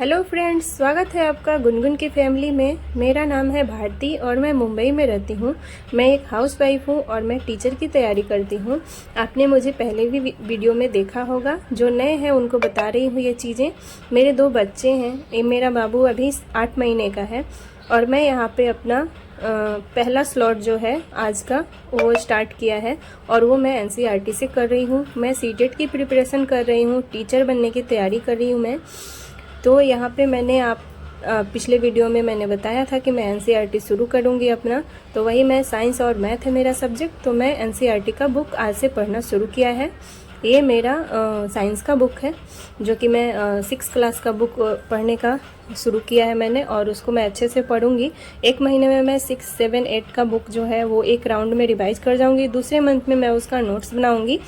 Hello friends, स्वागत है आपका गुनगुन की फैमिली में। मेरा नाम है भारती और मैं मुंबई में रहती हूँ। मैं एक हाउसवाइफ हूँ और मैं टीचर की तैयारी करती हूँ। आपने मुझे पहले भी वीडियो में देखा होगा। जो नए हैं उनको बता रही हूँ ये चीज़ें। मेरे 2 बच्चे हैं। मेरा बाबू अभी 8 महीने का है और मैं यहाँ पे अपना पहला स्लॉट जो है आज का वो स्टार्ट किया है और वो मैं एनसीईआरटी से कर रही हूँ। मैं सीटेट की प्रिपरेशन कर रही हूँ, टीचर बनने की तैयारी कर रही हूँ मैं। तो यहाँ पे मैंने पिछले वीडियो में मैंने बताया था कि मैं एनसीईआरटी शुरू करूँगी अपना। तो वही मैं साइंस और मैथ है मेरा सब्जेक्ट, तो मैं एनसीईआरटी का बुक आज से पढ़ना शुरू किया है। ये मेरा साइंस का बुक है जो कि मैं 6 क्लास का बुक पढ़ने का शुरू किया है मैंने और उसको मैं अच्छे से पढ़ूंगी। 1 महीने में मैं 6, 7, 8 का बुक जो है वो एक राउंड में रिवाइज कर जाऊंगी। दूसरे मंथ में मैं उसका नोट्स बनाऊंगी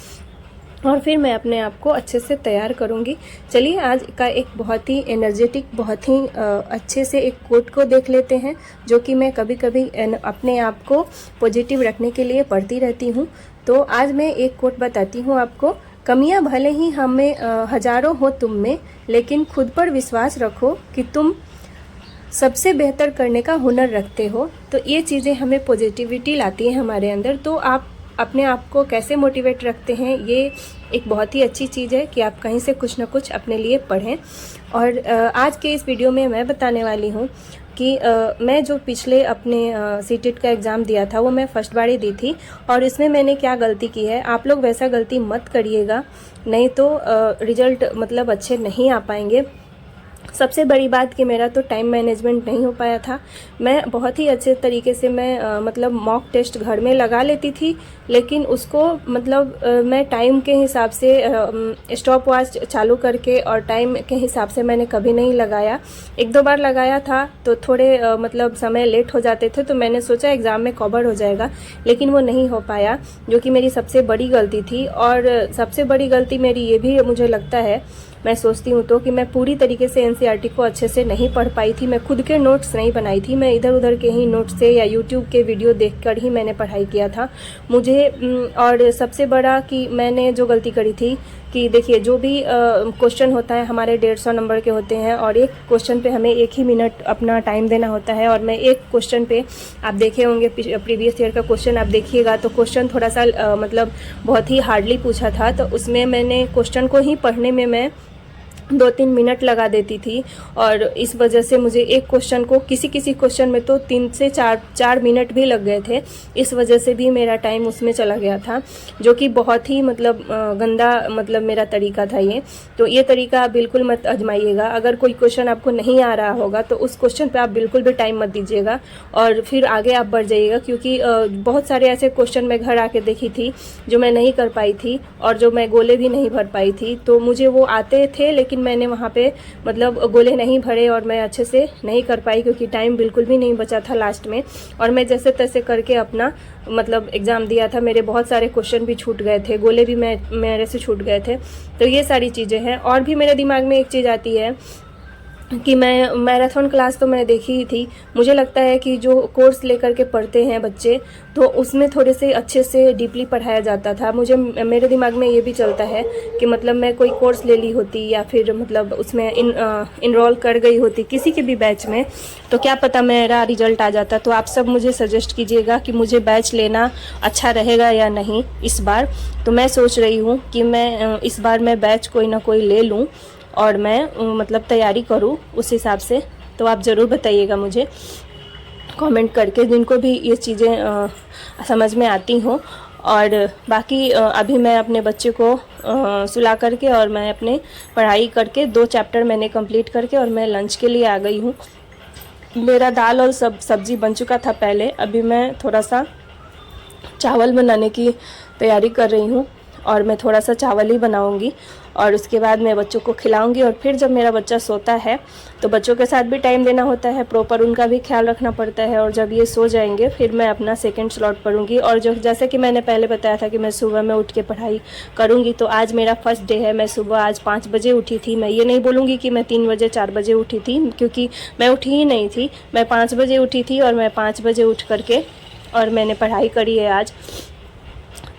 और फिर मैं अपने आप को अच्छे से तैयार करूंगी। चलिए आज का एक बहुत ही एनर्जेटिक, बहुत ही अच्छे से एक कोट को देख लेते हैं जो कि मैं कभी कभी अपने आप को पॉजिटिव रखने के लिए पढ़ती रहती हूँ। तो आज मैं एक कोट बताती हूँ आपको। कमियाँ भले ही हमें हजारों हो तुम में, लेकिन खुद पर विश्वास रखो कि तुम सबसे बेहतर करने का हुनर रखते हो। तो ये चीज़ें हमें पॉजिटिविटी लाती है हमारे अंदर। तो आप अपने आप को कैसे मोटिवेट रखते हैं, ये एक बहुत ही अच्छी चीज़ है कि आप कहीं से कुछ ना कुछ अपने लिए पढ़ें। और आज के इस वीडियो में मैं बताने वाली हूँ कि मैं जो पिछले अपने सीटेट का एग्ज़ाम दिया था वो मैं फर्स्ट बार ही दी थी और इसमें मैंने क्या गलती की है। आप लोग वैसा गलती मत करिएगा, नहीं तो रिज़ल्ट मतलब अच्छे नहीं आ पाएंगे। सबसे बड़ी बात कि मेरा तो टाइम मैनेजमेंट नहीं हो पाया था। मैं बहुत ही अच्छे तरीके से मैं मतलब मॉक टेस्ट घर में लगा लेती थी, लेकिन उसको मतलब मैं टाइम के हिसाब से स्टॉप वॉच चालू करके और टाइम के हिसाब से मैंने कभी नहीं लगाया। 1-2 बार लगाया था तो थोड़े मतलब समय लेट हो जाते थे, तो मैंने सोचा एग्ज़ाम में कवर हो जाएगा, लेकिन वो नहीं हो पाया, जो कि मेरी सबसे बड़ी गलती थी। और सबसे बड़ी गलती मेरी ये भी मुझे लगता है, मैं सोचती हूँ तो, कि मैं पूरी तरीके से एनसीईआरटी को अच्छे से नहीं पढ़ पाई थी। मैं खुद के नोट्स नहीं बनाई थी, मैं इधर उधर के ही नोट्स से या यूट्यूब के वीडियो देखकर ही मैंने पढ़ाई किया था मुझे। और सबसे बड़ा कि मैंने जो गलती करी थी कि देखिए, जो भी क्वेश्चन होता है हमारे 150 नंबर के होते हैं और एक क्वेश्चन पे हमें 1 ही मिनट अपना टाइम देना होता है। और मैं एक क्वेश्चन पे, आप देखे होंगे प्रीवियस ईयर का क्वेश्चन आप देखिएगा तो क्वेश्चन थोड़ा सा मतलब बहुत ही हार्डली पूछा था, तो उसमें मैंने क्वेश्चन को ही पढ़ने में मैं 2-3 मिनट लगा देती थी और इस वजह से मुझे एक क्वेश्चन को, किसी क्वेश्चन में तो 3 से 4 मिनट भी लग गए थे। इस वजह से भी मेरा टाइम उसमें चला गया था, जो कि बहुत ही मतलब गंदा मतलब मेरा तरीका था ये। तो ये तरीका आप बिल्कुल मत आजमाइएगा। अगर कोई क्वेश्चन आपको नहीं आ रहा होगा तो उस क्वेश्चन पे आप बिल्कुल भी टाइम मत दीजिएगा और फिर आगे आप बढ़ जाइएगा, क्योंकि बहुत सारे ऐसे क्वेश्चन मैं घर आके देखी थी जो मैं नहीं कर पाई थी और जो मैं गोले भी नहीं भर पाई थी। तो मुझे वो आते थे, लेकिन मैंने वहाँ पे मतलब गोले नहीं भरे और मैं अच्छे से नहीं कर पाई, क्योंकि टाइम बिल्कुल भी नहीं बचा था लास्ट में। और मैं जैसे तैसे करके अपना मतलब एग्ज़ाम दिया था। मेरे बहुत सारे क्वेश्चन भी छूट गए थे, गोले भी मेरे से छूट गए थे। तो ये सारी चीज़ें हैं। और भी मेरे दिमाग में एक चीज़ आती है कि मैं मैराथन क्लास तो मैंने देखी ही थी। मुझे लगता है कि जो कोर्स लेकर के पढ़ते हैं बच्चे, तो उसमें थोड़े से अच्छे से डीपली पढ़ाया जाता था। मेरे दिमाग में ये भी चलता है कि मतलब मैं कोई कोर्स ले ली होती या फिर मतलब उसमें इनरोल कर गई होती किसी के भी बैच में, तो क्या पता मेरा रिजल्ट आ जाता। तो आप सब मुझे सजेस्ट कीजिएगा कि मुझे बैच लेना अच्छा रहेगा या नहीं इस बार। तो मैं सोच रही हूँ कि मैं इस बार मैं बैच कोई ना कोई ले लूँ और मैं मतलब तैयारी करूँ उस हिसाब से। तो आप ज़रूर बताइएगा मुझे कमेंट करके, जिनको भी ये चीज़ें समझ में आती हों। और बाकी अभी मैं अपने बच्चे को सुला करके और मैं अपने पढ़ाई करके 2 चैप्टर मैंने कंप्लीट करके और मैं लंच के लिए आ गई हूँ। मेरा दाल और सब्ज़ी बन चुका था पहले। अभी मैं थोड़ा सा चावल बनाने की तैयारी कर रही हूँ और मैं थोड़ा सा चावल ही बनाऊंगी और उसके बाद मैं बच्चों को खिलाऊंगी। और फिर जब मेरा बच्चा सोता है तो बच्चों के साथ भी टाइम देना होता है, प्रॉपर उनका भी ख्याल रखना पड़ता है। और जब ये सो जाएंगे फिर मैं अपना सेकंड स्लॉट पढ़ूंगी। और जो जैसे कि मैंने पहले बताया था कि मैं सुबह में उठ के पढ़ाई करूँगी, तो आज मेरा फर्स्ट डे है। मैं सुबह आज 5 बजे उठी थी। मैं ये नहीं बोलूँगी कि मैं 3 बजे 4 बजे उठी थी, क्योंकि मैं उठी ही नहीं थी। मैं 5 बजे उठी थी और मैं 5 बजे उठ करके और मैंने पढ़ाई करी है आज।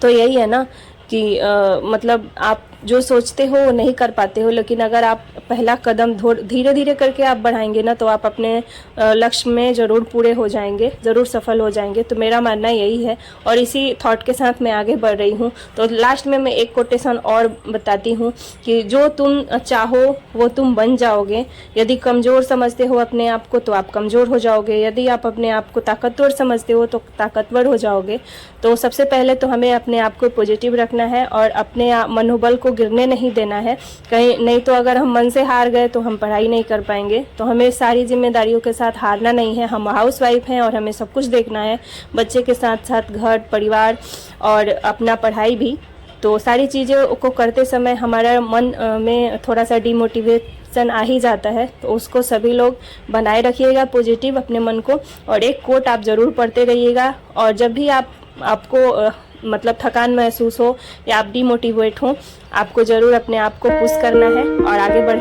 तो यही है ना कि मतलब आप जो सोचते हो वो नहीं कर पाते हो, लेकिन अगर आप पहला कदम धीरे धीरे करके आप बढ़ाएंगे ना तो आप अपने लक्ष्य में ज़रूर पूरे हो जाएंगे, ज़रूर सफल हो जाएंगे। तो मेरा मानना यही है और इसी थॉट के साथ मैं आगे बढ़ रही हूँ। तो लास्ट में मैं एक कोटेशन और बताती हूँ कि जो तुम चाहो वो तुम बन जाओगे। यदि कमज़ोर समझते हो अपने आप को तो आप कमज़ोर हो जाओगे, यदि आप अपने आप को ताकतवर समझते हो तो ताकतवर हो जाओगे। तो सबसे पहले तो हमें अपने आप को पॉजिटिव रखना है और अपने मनोबल को गिरने नहीं देना है कहीं, नहीं तो अगर हम मन से हार गए तो हम पढ़ाई नहीं कर पाएंगे। तो हमें सारी जिम्मेदारियों के साथ हारना नहीं है। हम हाउस वाइफ हैं और हमें सब कुछ देखना है, बच्चे के साथ साथ घर परिवार और अपना पढ़ाई भी। तो सारी चीज़ों को करते समय हमारा मन में थोड़ा सा डिमोटिवेशन आ ही जाता है, तो उसको सभी लोग बनाए रखिएगा पॉजिटिव अपने मन को। और एक कोट आप ज़रूर पढ़ते रहिएगा और जब भी आपको मतलब थकान महसूस हो या आप डिमोटिवेट हो, आपको ज़रूर अपने आप को पुश करना है और आगे बढ़